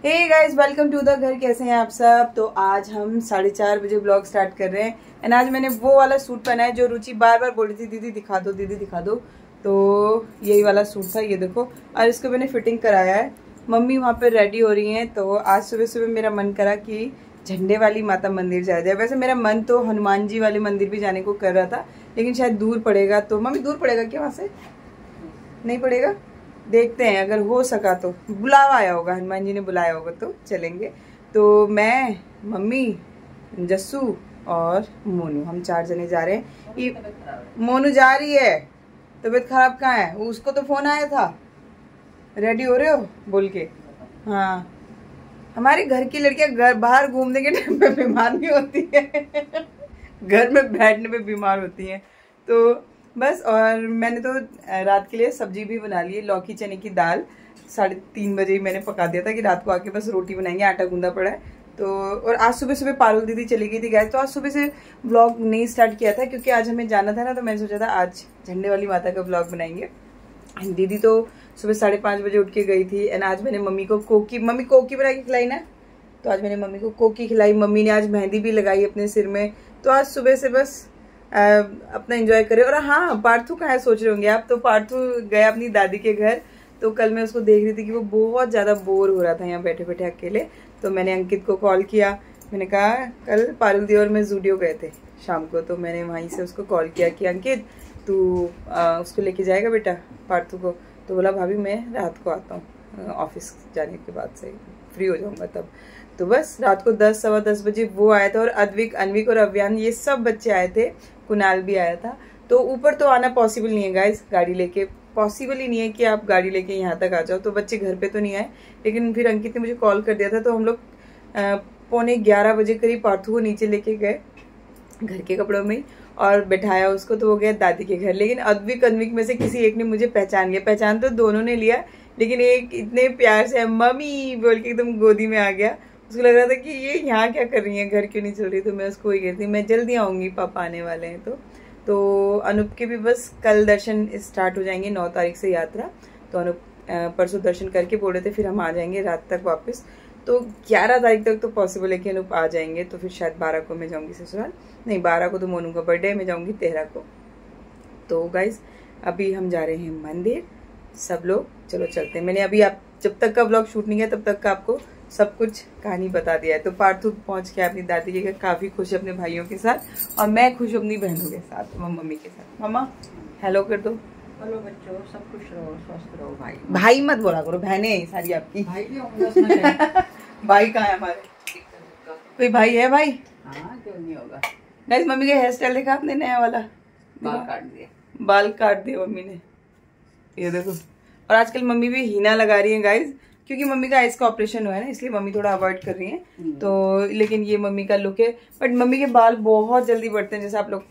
Hey guys, welcome to the घर। कैसे हैं आप सब? तो आज हम 4:30 बजे ब्लॉग स्टार्ट कर रहे हैं। एंड आज मैंने वो वाला सूट पहना है जो रुचि बार बार बोल रही थी, दीदी दिखा दो, दीदी दिखा दो। तो यही वाला सूट था, ये देखो। और इसको मैंने फिटिंग कराया है। मम्मी वहाँ पे रेडी हो रही हैं। तो आज सुबह सुबह मेरा मन करा कि झंडे वाली माता मंदिर जाया जाए। वैसे मेरा मन तो हनुमान जी वाले मंदिर भी जाने को कर रहा था, लेकिन शायद दूर पड़ेगा। तो मम्मी, दूर पड़ेगा क्या वहाँ से? नहीं पड़ेगा, देखते हैं। अगर हो सका तो बुलावा आया होगा, हनुमान जी ने बुलाया होगा तो चलेंगे। तो मैं, मम्मी, जस्सू और मोनू, हम 4 जने जा रहे हैं। मोनू जा रही है। तबीयत खराब कहाँ है? उसको तो फोन आया था, रेडी हो रहे हो बोल के। हाँ, हमारे घर की लड़कियां घर बाहर घूमने के टाइम पे बीमार नहीं होती है घर में बैठने पे बीमार होती हैं। तो बस, और मैंने तो रात के लिए सब्जी भी बना ली है, लौकी चने की दाल। 3:30 बजे ही मैंने पका दिया था कि रात को आके बस रोटी बनाएंगे, आटा गूंदा पड़ा है। तो और आज सुबह सुबह पारुल दीदी चली गई थी गैस। तो आज सुबह से व्लॉग नहीं स्टार्ट किया था क्योंकि आज हमें जाना था ना। तो मैंने सोचा था आज झंडे वाली माता का व्लॉग बनाएंगे। दीदी तो सुबह 5:30 बजे उठ के गई थी। एंड आज मैंने मम्मी को मम्मी कोकी बना के खिलाई ना। तो आज मैंने मम्मी को कोकी खिलाई। मम्मी ने आज मेहंदी भी लगाई अपने सिर में। तो आज सुबह से बस अपना एंजॉय करे। और हाँ, पार्थू कहाँ है सोच रहे होंगे आप? तो पार्थू गया अपनी दादी के घर। तो कल मैं उसको देख रही थी कि वो बहुत ज़्यादा बोर हो रहा था यहाँ बैठे बैठे अकेले। तो मैंने अंकित को कॉल किया। मैंने कहा कल पारुल दी और मैं जूडियो गए थे शाम को। तो मैंने वहीं से उसको कॉल किया कि अंकित तू उसको लेके जाएगा बेटा पार्थू को? तो बोला भाभी मैं रात को आता हूँ, ऑफिस जाने के बाद से फ्री हो जाऊँगा तब। तो बस रात को 10 सवा 10 बजे वो आया था। और अद्विक और अव्यान ये सब बच्चे आए थे, कुणाल भी आया था। तो ऊपर तो आना पॉसिबल नहीं है गाइस, गाड़ी लेके पॉसिबल ही नहीं है कि आप गाड़ी लेके यहाँ तक आ जाओ। तो बच्चे घर पे तो नहीं आए, लेकिन फिर अंकित ने मुझे कॉल कर दिया था। तो हम लोग 11:15 बजे करीब पार्थू को नीचे लेके गए घर के कपड़ों में और बैठाया उसको। तो वो गया दादी के घर। लेकिन अद्विक में से किसी एक ने मुझे पहचान लिया। पहचान तो दोनों ने लिया, लेकिन एक इतने प्यार से मम्मी बोल के एकदम गोदी में आ गया। उसको लग रहा था कि ये यहाँ क्या कर रही है, घर क्यों नहीं चल रही। तो मैं उसको वही कहती थी मैं जल्दी आऊँगी, पापा आने वाले हैं। तो अनूप के भी बस कल दर्शन स्टार्ट हो जाएंगे, 9 तारीख से यात्रा। तो अनूप परसों दर्शन करके बोल रहे थे फिर हम आ जाएंगे रात तक वापस। तो 11 तारीख तक तो पॉसिबल है कि अनूप आ जाएंगे। तो फिर शायद 12 को मैं जाऊँगी ससुराल। नहीं, 12 को तो मोनू का बर्थडे है, मैं जाऊँगी 13 को। तो गाइज अभी हम जा रहे हैं मंदिर सब लोग। चलो चलते हैं। मैंने अभी आप जब तक का व्लॉग शूट नहीं किया तब तक का आपको सब कुछ कहानी बता दिया है। तो पार्थू पहुंच के अपनी दादी के घर, काफी खुश है अपने भाइयों के साथ। और मैं खुश हूँ अपनी बहनों के साथ, मम्मी के साथ। मम्मा हेलो कर दो। हेलो बच्चों, सब खुश रहो, स्वस्थ रहो। भाई मत बोला करो, बहनें हैं सारी आपकी। भाई भी होंगे भाई कहाँ है हमारे? कोई भाई है भाई? हाँ, क्यों नहीं होगा। गाइस मम्मी का हेयर स्टाइल देखा आपने, नया वाला? बाल काट दिए मम्मी ने, ये देखो। और आजकल मम्मी भी हीना लगा रही है गाइस, क्योंकि मम्मी का आइज का ऑपरेशन हुआ है ना, इसलिए मम्मी थोड़ा अवॉइड कर रही हैं। तो लेकिन ये मम्मी का लुक है। बट मम्मी के बाल बहुत जल्दी बढ़ते हैं, जैसे आप लोग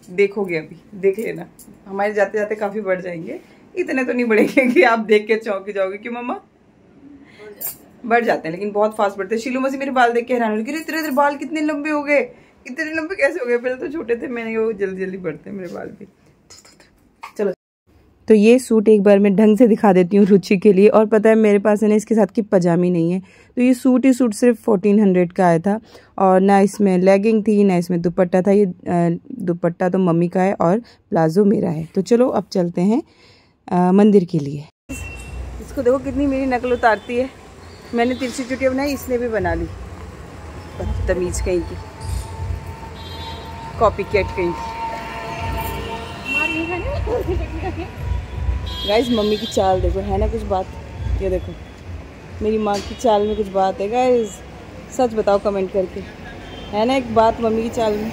देखोगे, अभी देख लेना। हमारे जाते जाते काफी बढ़ जाएंगे, इतने तो नहीं बढ़ेंगे कि आप देख के चौंक जाओगे। क्यों मम्मा? बढ़ जाते हैं, लेकिन बहुत फास्ट बढ़ते हैं। शिलू मसी मेरे बाल देख के हैरान हो गई, तेरे बाल कितने लंबे हो गए, इतने लंबे कैसे हो गए? पहले तो छोटे थे, मैंने वो जल्दी जल्दी बढ़ते हैं मेरे बाल भी। चलो, तो ये सूट एक बार मैं ढंग से दिखा देती हूँ रुचि के लिए। और पता है मेरे पास है ना इसके साथ की पजामी नहीं है। तो ये सूट सिर्फ 1400 का आया था। और ना इसमें लेगिंग थी, ना इसमें दुपट्टा था। ये दुपट्टा तो मम्मी का है और प्लाजो मेरा है। तो चलो अब चलते हैं मंदिर के लिए। इसको देखो कितनी मेरी नकल उतारती है। मैंने तिरछी चुटिया बनाई, इसने भी बना ली। बदतमीज कहीं की, कॉपी कैट कहीं की। गाइस मम्मी की चाल देखो, है ना कुछ बात? ये देखो मेरी माँ की चाल में कुछ बात है गाइस, सच बताओ कमेंट करके, है ना एक बात मम्मी की चाल में?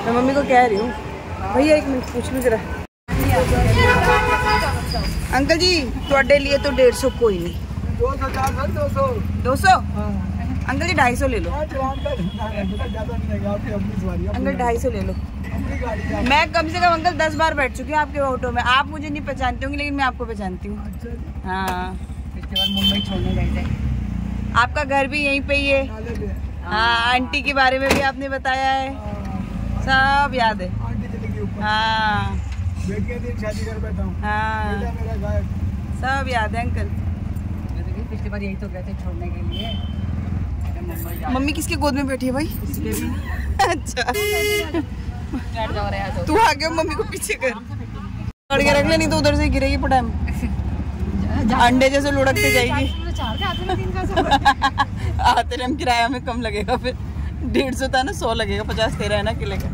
मैं मम्मी को कह रही हूँ, भैया 1 मिनट पूछ लूँ जरा। अंकल जी थोड़े लिए तो 150 कोई नहीं, 200 अंकल जी 250 ले लो। अंकल 250 ले लो। मैं कम से कम अंकल 10 बार बैठ चुकी हूँ आपके ऑटो में। आप मुझे नहीं पहचानते होंगे, लेकिन मैं आपको पहचानती हूँ। हाँ, इसके बाद मुंबई छोड़ने गए थे। आपका घर भी यहीं पे ही है। हाँ, आंटी के बारे में भी आपने बताया है, सब याद है। हाँ, शादी कर बैठा हूँ। हाँ, सब याद है अंकल। पिछली बार यही तो गए थे छोड़ने के लिए। मम्मी किसके गोद में बैठी है भाई? अच्छा बैठ जाओ रे यार, तू आगे मम्मी को पीछे कर, पकड़ के रख ले, नहीं तो उधर से गिरेगी पटाम, अंडे जैसे लुढ़कते जाएगी। आते टाइम किराया में कम लगेगा, फिर 150 था ना 100 लगेगा, 50 तेरा है ना किले का।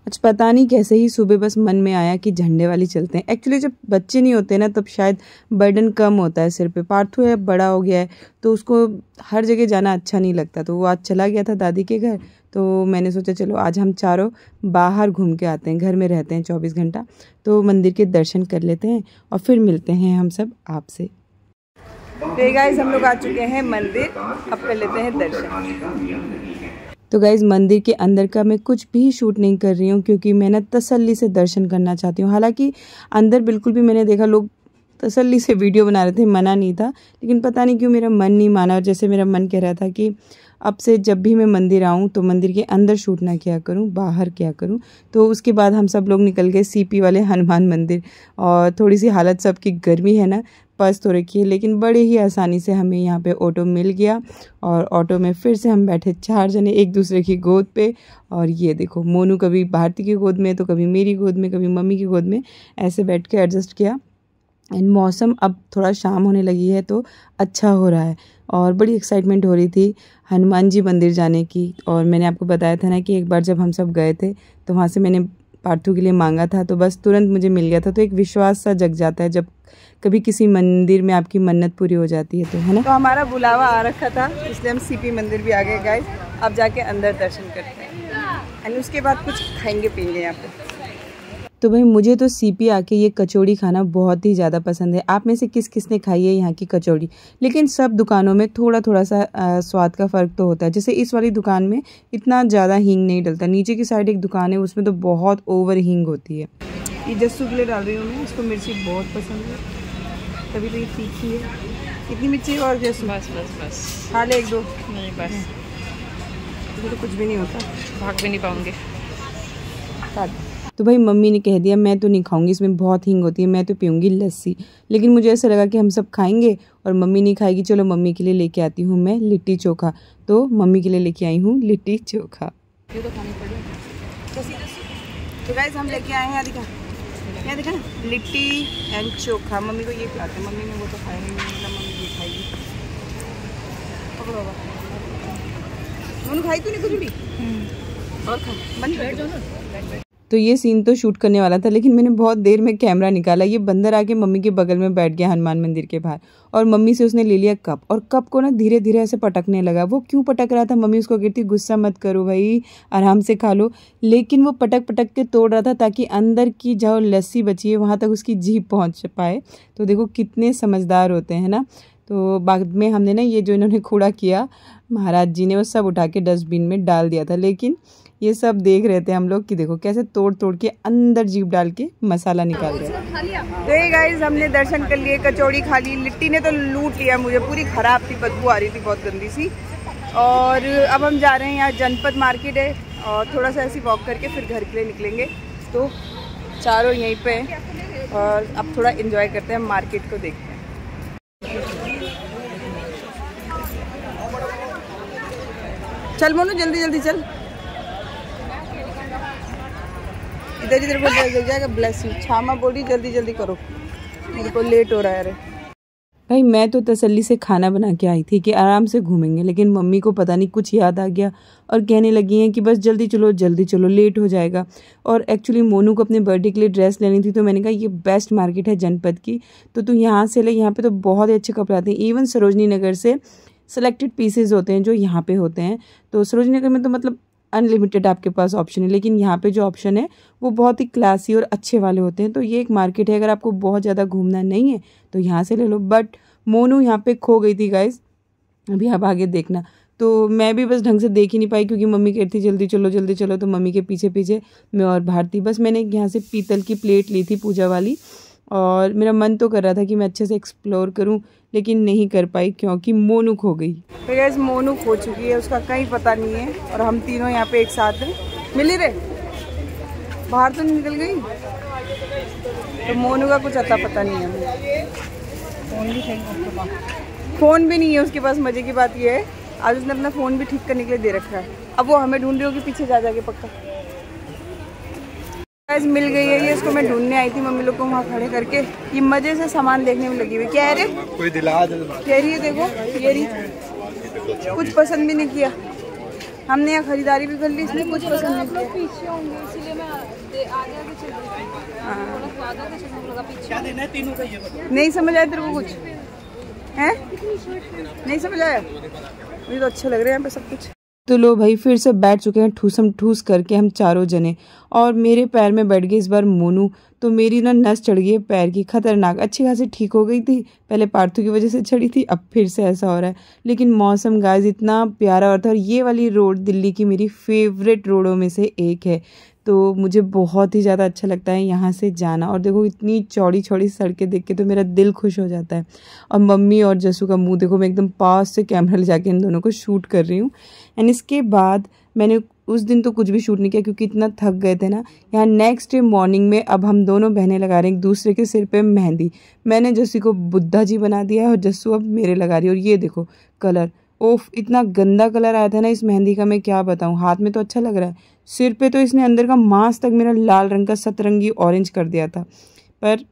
अच्छा पता नहीं कैसे ही सुबह बस मन में आया कि झंडे वाली चलते हैं। एक्चुअली जब बच्चे नहीं होते ना तब शायद बर्डन कम होता है सिर पे। पार्थू है, बड़ा हो गया है, तो उसको हर जगह जाना अच्छा नहीं लगता, तो वो आज चला गया था दादी के घर। तो मैंने सोचा चलो आज हम चारों बाहर घूम के आते हैं, घर में रहते हैं 24 घंटा, तो मंदिर के दर्शन कर लेते हैं और फिर मिलते हैं हम सब आपसे। तो गाइस हम लोग आ चुके हैं मंदिर, अब कर लेते हैं दर्शन। तो गाइज़ मंदिर के अंदर का मैं कुछ भी शूट नहीं कर रही हूँ क्योंकि मैं ना तसल्ली से दर्शन करना चाहती हूँ। हालांकि अंदर बिल्कुल भी मैंने देखा लोग तसल्ली से वीडियो बना रहे थे, मना नहीं था, लेकिन पता नहीं क्यों मेरा मन नहीं माना। और जैसे मेरा मन कह रहा था कि अब से जब भी मैं मंदिर आऊँ तो मंदिर के अंदर शूट ना किया करूँ, बाहर किया करूँ। तो उसके बाद हम सब लोग निकल गए सीपी वाले हनुमान मंदिर। और थोड़ी सी हालत सबकी गर्मी है ना, पस्त हो रखी है, लेकिन बड़े ही आसानी से हमें यहाँ पे ऑटो मिल गया। और ऑटो में फिर से हम बैठे 4 जने एक दूसरे की गोद पे। और ये देखो मोनू कभी भारती की गोद में, तो कभी मेरी गोद में, कभी मम्मी की गोद में, ऐसे बैठ के एडजस्ट किया। एंड मौसम अब थोड़ा शाम होने लगी है तो अच्छा हो रहा है और बड़ी एक्साइटमेंट हो रही थी हनुमान जी मंदिर जाने की। और मैंने आपको बताया था ना कि एक बार जब हम सब गए थे तो वहाँ से मैंने पार्थू के लिए मांगा था, तो बस तुरंत मुझे मिल गया था। तो एक विश्वास सा जग जाता है जब कभी किसी मंदिर में आपकी मन्नत पूरी हो जाती है, तो है ना। तो हमारा बुलावा आ रखा था, इसलिए हम सीपी मंदिर भी आ गए गाइस। अब जाके अंदर दर्शन करते हैं एंड उसके बाद कुछ खाएंगे पिएंगे यहाँ पे। तो भाई मुझे तो सीपी आके ये कचौड़ी खाना बहुत ही ज़्यादा पसंद है। आप में से किस किस ने खाई है यहाँ की कचौड़ी? लेकिन सब दुकानों में थोड़ा थोड़ा सा स्वाद का फ़र्क तो होता है। जैसे इस वाली दुकान में इतना ज़्यादा हींग नहीं डलता, नीचे की साइड एक दुकान है उसमें तो बहुत ओवर हींग होती है। ये जस्सू के लिए डाल रही हूँ मैं, इसको मिर्ची बहुत पसंद है, तभी तो ये तीखी है। कितनी मिर्ची और जस्सू? बस बस बस खा ले 1-2। नहीं बस, तो कुछ भी नहीं होता, भाग भी नहीं पाऊंगे। तो भाई मम्मी ने कह दिया मैं तो नहीं खाऊंगी, इसमें बहुत हींग होती है, मैं तो पीऊंगी लस्सी। लेकिन मुझे ऐसा लगा कि हम सब खाएंगे और मम्मी नहीं खाएगी, चलो मम्मी के लिए लेके आती हूँ मैं लिट्टी चोखा। तो मम्मी के लिए लेके आई हूँ लिट्टी चोखा। ये तो खानी पड़ेगी। तो गाइस हम लेके आए हैं, यहाँ देखा ना, लिट्टी एंड चोखा। मम्मी को ये खिलाते हैं, मम्मी ने वो तो खाया नहीं, मम्मी ये खाएगी। पकड़ो खाई तूने कुछ भी और खा बंद बैठ जाओ ना। तो ये सीन तो शूट करने वाला था, लेकिन मैंने बहुत देर में कैमरा निकाला। ये बंदर आके मम्मी के बगल में बैठ गया हनुमान मंदिर के बाहर, और मम्मी से उसने ले लिया कप, और कप को ना धीरे धीरे ऐसे पटकने लगा। वो क्यों पटक रहा था, मम्मी उसको कहती गुस्सा मत करो भाई, आराम से खा लो। लेकिन वो पटक पटक के तोड़ रहा था ताकि अंदर की जो लस्सी बची है वहाँ तक उसकी जीभ पहुँच पाए। तो देखो कितने समझदार होते हैं ना। तो बाद में हमने ना ये जो इन्होंने कूड़ा किया महाराज जी ने, वो सब उठा के डस्टबिन में डाल दिया था। लेकिन ये सब देख रहे थे हम लोग कि देखो कैसे तोड़ तोड़ के अंदर जीभ डाल के मसाला निकाल रहे हैं। तो ये गाइस हमने दर्शन कर लिए, कचौड़ी खा ली, लिट्टी ने तो लूट लिया मुझे, पूरी खराब थी, बदबू आ रही थी बहुत गंदी सी। और अब हम जा रहे हैं, यहाँ जनपद मार्केट है और थोड़ा सा ऐसे वॉक करके फिर घर के लिए निकलेंगे। तो चारों यहीं पे और अब थोड़ा एंजॉय करते हैं, मार्केट को देखते हैं। चल मोनू जल्दी जल्दी चल, इधर इधर को लग जाएगा। Bless you. छामा बोली जल्दी जल्दी करो, मेरे को लेट हो रहा है। अरे भाई मैं तो तसल्ली से खाना बना के आई थी कि आराम से घूमेंगे, लेकिन मम्मी को पता नहीं कुछ याद आ गया और कहने लगी हैं कि बस जल्दी चलो लेट हो जाएगा। और एक्चुअली मोनू को अपने बर्थडे के लिए ड्रेस लेनी थी, तो मैंने कहा ये बेस्ट मार्केट है जनपद की, तो तू यहाँ से ले, यहाँ पे तो बहुत ही अच्छे कपड़े आते हैं। इवन सरोजनी नगर से सेलेक्टेड पीसेज होते हैं जो यहाँ पे होते हैं। तो सरोजनी नगर में तो मतलब अनलिमिटेड आपके पास ऑप्शन है, लेकिन यहाँ पे जो ऑप्शन है वो बहुत ही क्लासी और अच्छे वाले होते हैं। तो ये एक मार्केट है, अगर आपको बहुत ज़्यादा घूमना नहीं है तो यहाँ से ले लो। बट मोनू यहाँ पे खो गई थी गाइस, अभी आप आगे देखना। तो मैं भी बस ढंग से देख ही नहीं पाई क्योंकि मम्मी कहती जल्दी चलो, तो मम्मी के पीछे पीछे मैं और भारती। बस मैंने यहाँ से पीतल की प्लेट ली थी पूजा वाली, और मेरा मन तो कर रहा था कि मैं अच्छे से एक्सप्लोर करूं, लेकिन नहीं कर पाई क्योंकि मोनू खो गई। तो गाइस मोनू खो चुकी है, उसका कहीं पता नहीं है, और हम तीनों यहाँ पे एक साथ हैं। मिली रे बाहर तो नहीं निकल गई। तो मोनू का कुछ अता पता नहीं है। फ़ोन भी नहीं है उसके पास। मज़े की बात ये है आज उसने अपना फ़ोन भी ठीक करने के लिए दे रखा है। अब वो हमें ढूंढ रही होगी पीछे जा जाके पक्का। गाइस मिल गई है ये, इसको मैं ढूंढने आई थी मम्मी लोग को वहाँ खड़े करके। ये मज़े से सामान देखने में लगी हुई। क्या है रे? कोई दिला दे। कह रही है देखो ये रही, कुछ पसंद भी नहीं किया। हमने यहाँ खरीदारी भी कर ली, इसने कुछ पसंद नहीं किया। पीछे होंगे इसीलिए मैं आगे आगे चल रही हूँ। नहीं समझ आया तेरे को कुछ है? नहीं समझ आया? मुझे तो अच्छा लग रहा है यहाँ पे सब कुछ। तो लो भाई फिर से बैठ चुके हैं ठूसम ठूस करके हम चारों जने, और मेरे पैर में बैठ गई इस बार मोनू। तो मेरी ना नस चढ़ गई है पैर की, खतरनाक। अच्छी खासी ठीक हो गई थी, पहले पार्थू की वजह से चढ़ी थी, अब फिर से ऐसा हो रहा है। लेकिन मौसम गाइस इतना प्यारा हो रहा था, और ये वाली रोड दिल्ली की मेरी फेवरेट रोडों में से एक है। तो मुझे बहुत ही ज़्यादा अच्छा लगता है यहाँ से जाना। और देखो इतनी चौड़ी चौड़ी सड़कें देख के तो मेरा दिल खुश हो जाता है। और मम्मी और जस्सू का मुंह देखो, मैं एकदम पास से कैमरा ले जाके इन दोनों को शूट कर रही हूँ। एंड इसके बाद मैंने उस दिन तो कुछ भी शूट नहीं किया क्योंकि इतना थक गए थे ना। यहाँ नेक्स्ट डे मॉर्निंग में अब हम दोनों बहनें लगा रहे हैं एक दूसरे के सिर पे मेहंदी। मैंने जस्सू को बुद्धा जी बना दिया है और जस्सू अब मेरे लगा रही है। और ये देखो कलर, ओफ इतना गंदा कलर आया था ना इस मेहंदी का, मैं क्या बताऊँ। हाथ में तो अच्छा लग रहा है, सिर पे तो इसने अंदर का मांस तक मेरा लाल रंग का सतरंगी ऑरेंज कर दिया था। पर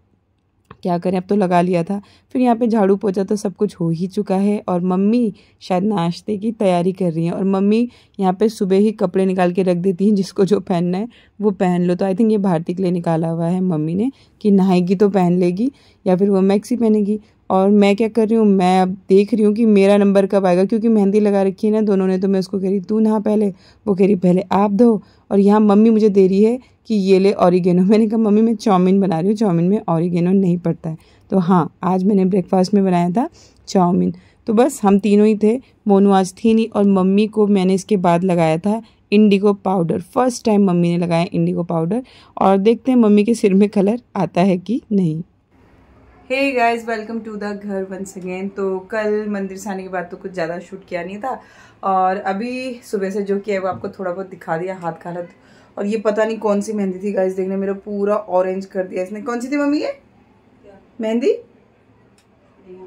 क्या करें, अब तो लगा लिया था। फिर यहाँ पे झाड़ू पोछा तो सब कुछ हो ही चुका है, और मम्मी शायद नाश्ते की तैयारी कर रही हैं। और मम्मी यहाँ पे सुबह ही कपड़े निकाल के रख देती हैं, जिसको जो पहनना है वो पहन लो। तो आई थिंक ये भारती के लिए निकाला हुआ है मम्मी ने कि नहाएगी तो पहन लेगी, या फिर वो मैक्सी पहनेगी। और मैं क्या कर रही हूँ, मैं अब देख रही हूँ कि मेरा नंबर कब आएगा, क्योंकि मेहंदी लगा रखी है ना दोनों ने। तो मैं उसको कह रही तू नहा पहले, वो कह रही पहले आप धो। और यहाँ मम्मी मुझे दे रही है कि ये ले ऑरिगेनो। मैंने कहा मम्मी मैं चाउमीन बना रही हूँ, चाउमीन में ऑरिगेनो नहीं पड़ता है। तो हाँ, आज मैंने ब्रेकफास्ट में बनाया था चाउमीन। तो बस हम तीनों ही थे, मोनू आज थी नहीं। और मम्मी को मैंने इसके बाद लगाया था Indigo powder. First time mummy ने लगाया इंडिगो पाउडर, और देखते हैं मम्मी के सिर में कलर आता है कि नहीं। Hey guys, welcome to the घर वंस अगेन। तो कल मंदिर से आने के बाद तो कुछ ज़्यादा शूट किया नहीं था, और अभी सुबह से जो किया है वो आपको थोड़ा बहुत दिखा दिया हाथ का हालत। और ये पता नहीं कौन सी मेहंदी थी गाइस, देखने मेरा पूरा ऑरेंज कर दिया इसने। कौन सी थी मम्मी ये मेहंदी?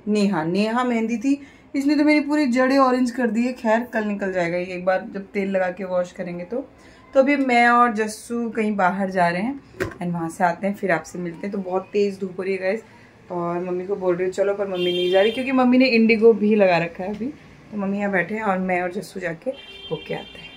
नेहा, नेहा मेहंदी थी। इसने तो मेरी पूरी जड़ें ऑरेंज कर दी है। खैर कल निकल जाएगा ये, एक बार जब तेल लगा के वॉश करेंगे तो। अभी मैं और जस्सू कहीं बाहर जा रहे हैं, एंड वहाँ से आते हैं फिर आपसे मिलते हैं। तो बहुत तेज़ धूप हो रही है गाइस, और मम्मी को बोल रही हूँ चलो, पर मम्मी नहीं जा रही क्योंकि मम्मी ने इंडिगो भी लगा रखा है अभी। तो मम्मी यहाँ बैठे हैं और मैं और जस्सू जाके होके आते हैं।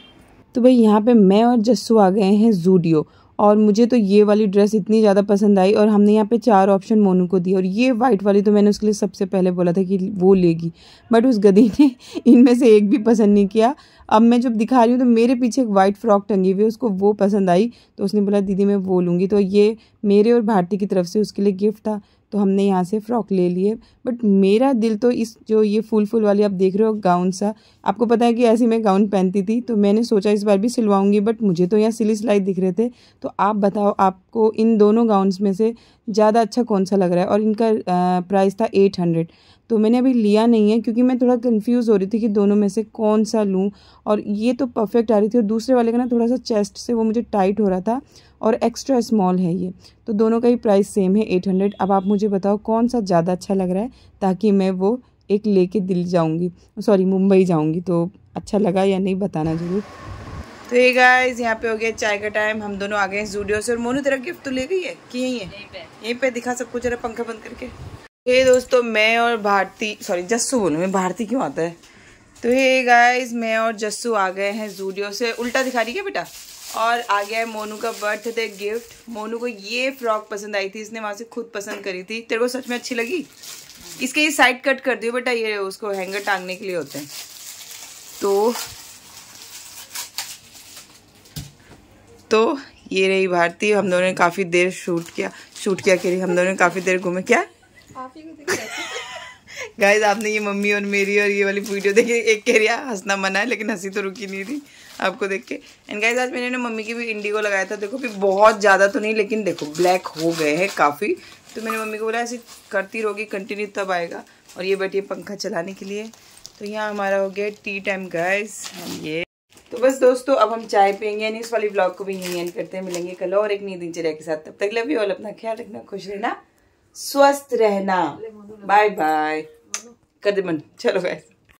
तो भाई यहाँ पे मैं और जस्सू आ गए हैं ज़ूडियो, और मुझे तो ये वाली ड्रेस इतनी ज़्यादा पसंद आई। और हमने यहाँ पे 4 ऑप्शन मोनू को दिए, और ये वाइट वाली तो मैंने उसके लिए सबसे पहले बोला था कि वो लेगी, बट उस गधी ने इनमें से एक भी पसंद नहीं किया। अब मैं जब दिखा रही हूँ तो मेरे पीछे एक वाइट फ्रॉक टंगी हुई है, उसको वो पसंद आई, तो उसने बोला दीदी मैं वो लूँगी। तो ये मेरे और भारती की तरफ से उसके लिए गिफ्ट था, तो हमने यहाँ से फ्रॉक ले लिए। बट मेरा दिल तो इस जो ये फुल वाली आप देख रहे हो गाउन सा, आपको पता है कि ऐसी मैं गाउन पहनती थी, तो मैंने सोचा इस बार भी सिलवाऊंगी, बट मुझे तो यहाँ सिली सिलाई दिख रहे थे। तो आप बताओ आपको इन दोनों गाउन्स में से ज़्यादा अच्छा कौन सा लग रहा है। और इनका प्राइस था 800। तो मैंने अभी लिया नहीं है क्योंकि मैं थोड़ा कंफ्यूज हो रही थी कि दोनों में से कौन सा लूँ। और ये तो परफेक्ट आ रही थी, और दूसरे वाले का ना थोड़ा सा चेस्ट से वो मुझे टाइट हो रहा था, और एक्स्ट्रा स्मॉल है ये। तो दोनों का ही प्राइस सेम है 800। अब आप मुझे बताओ कौन सा ज़्यादा अच्छा लग रहा है, ताकि मैं वो एक लेके दिल्ली जाऊँगी, सॉरी मुंबई जाऊँगी। तो अच्छा लगा या नहीं बताना ज़रूर। तो ये गाइस यहाँ पे हो गया चाय का टाइम, हम दोनों आ गए हैं ज़ूडियो से। और मोनू तेरा गिफ्ट तो ले गई है कि यहीं है? यहीं पे दिखा सबको जरा, पंखा बंद करके। ये दोस्तों मैं और भारती, सॉरी जस्सू बोलूँ मैं, भारती क्यों आता है। तो ये गाइस मैं और जस्सू आ गए हैं ज़ूडियो से। उल्टा दिखा रही है बेटा। और आ गया है मोनू का बर्थडे गिफ्ट। मोनू को ये फ्रॉक पसंद आई थी, इसने वहाँ से खुद पसंद करी थी। तेरे को सच में अच्छी लगी? इसके ये साइड कट कर दियो बेटा, ये उसको हैंगर टांगने के लिए होते हैं। तो ये रही भारती। हम दोनों ने काफ़ी देर शूट किया कह रही, हम दोनों ने काफ़ी देर घूमे। क्या गाइस आपने ये मम्मी और मेरी और ये वाली वीडियो देखी, एक कह रही हंसना मना है, लेकिन हंसी तो रुकी नहीं थी आपको देख के। एंड गाइस आज मैंने मम्मी की भी इंडिगो लगाया था। देखो भी बहुत ज़्यादा तो नहीं, लेकिन देखो ब्लैक हो गए हैं काफ़ी। तो मैंने मम्मी को बोला ऐसे करती रहोगी कंटिन्यू तब आएगा। और ये बैठी है पंखा चलाने के लिए। तो यहाँ हमारा हो गया टी टाइम गाइस। ये तो बस दोस्तों अब हम चाय पियेंगे, यानी इस वाली ब्लॉग को भी यहीं एंड करते हैं। मिलेंगे कल और एक नई दिनचर्या के साथ। तब तक लव यू ऑल, अपना ख्याल रखना, खुश रहना, स्वस्थ रहना। बाय बाय कर दे मन। चलो गाइस।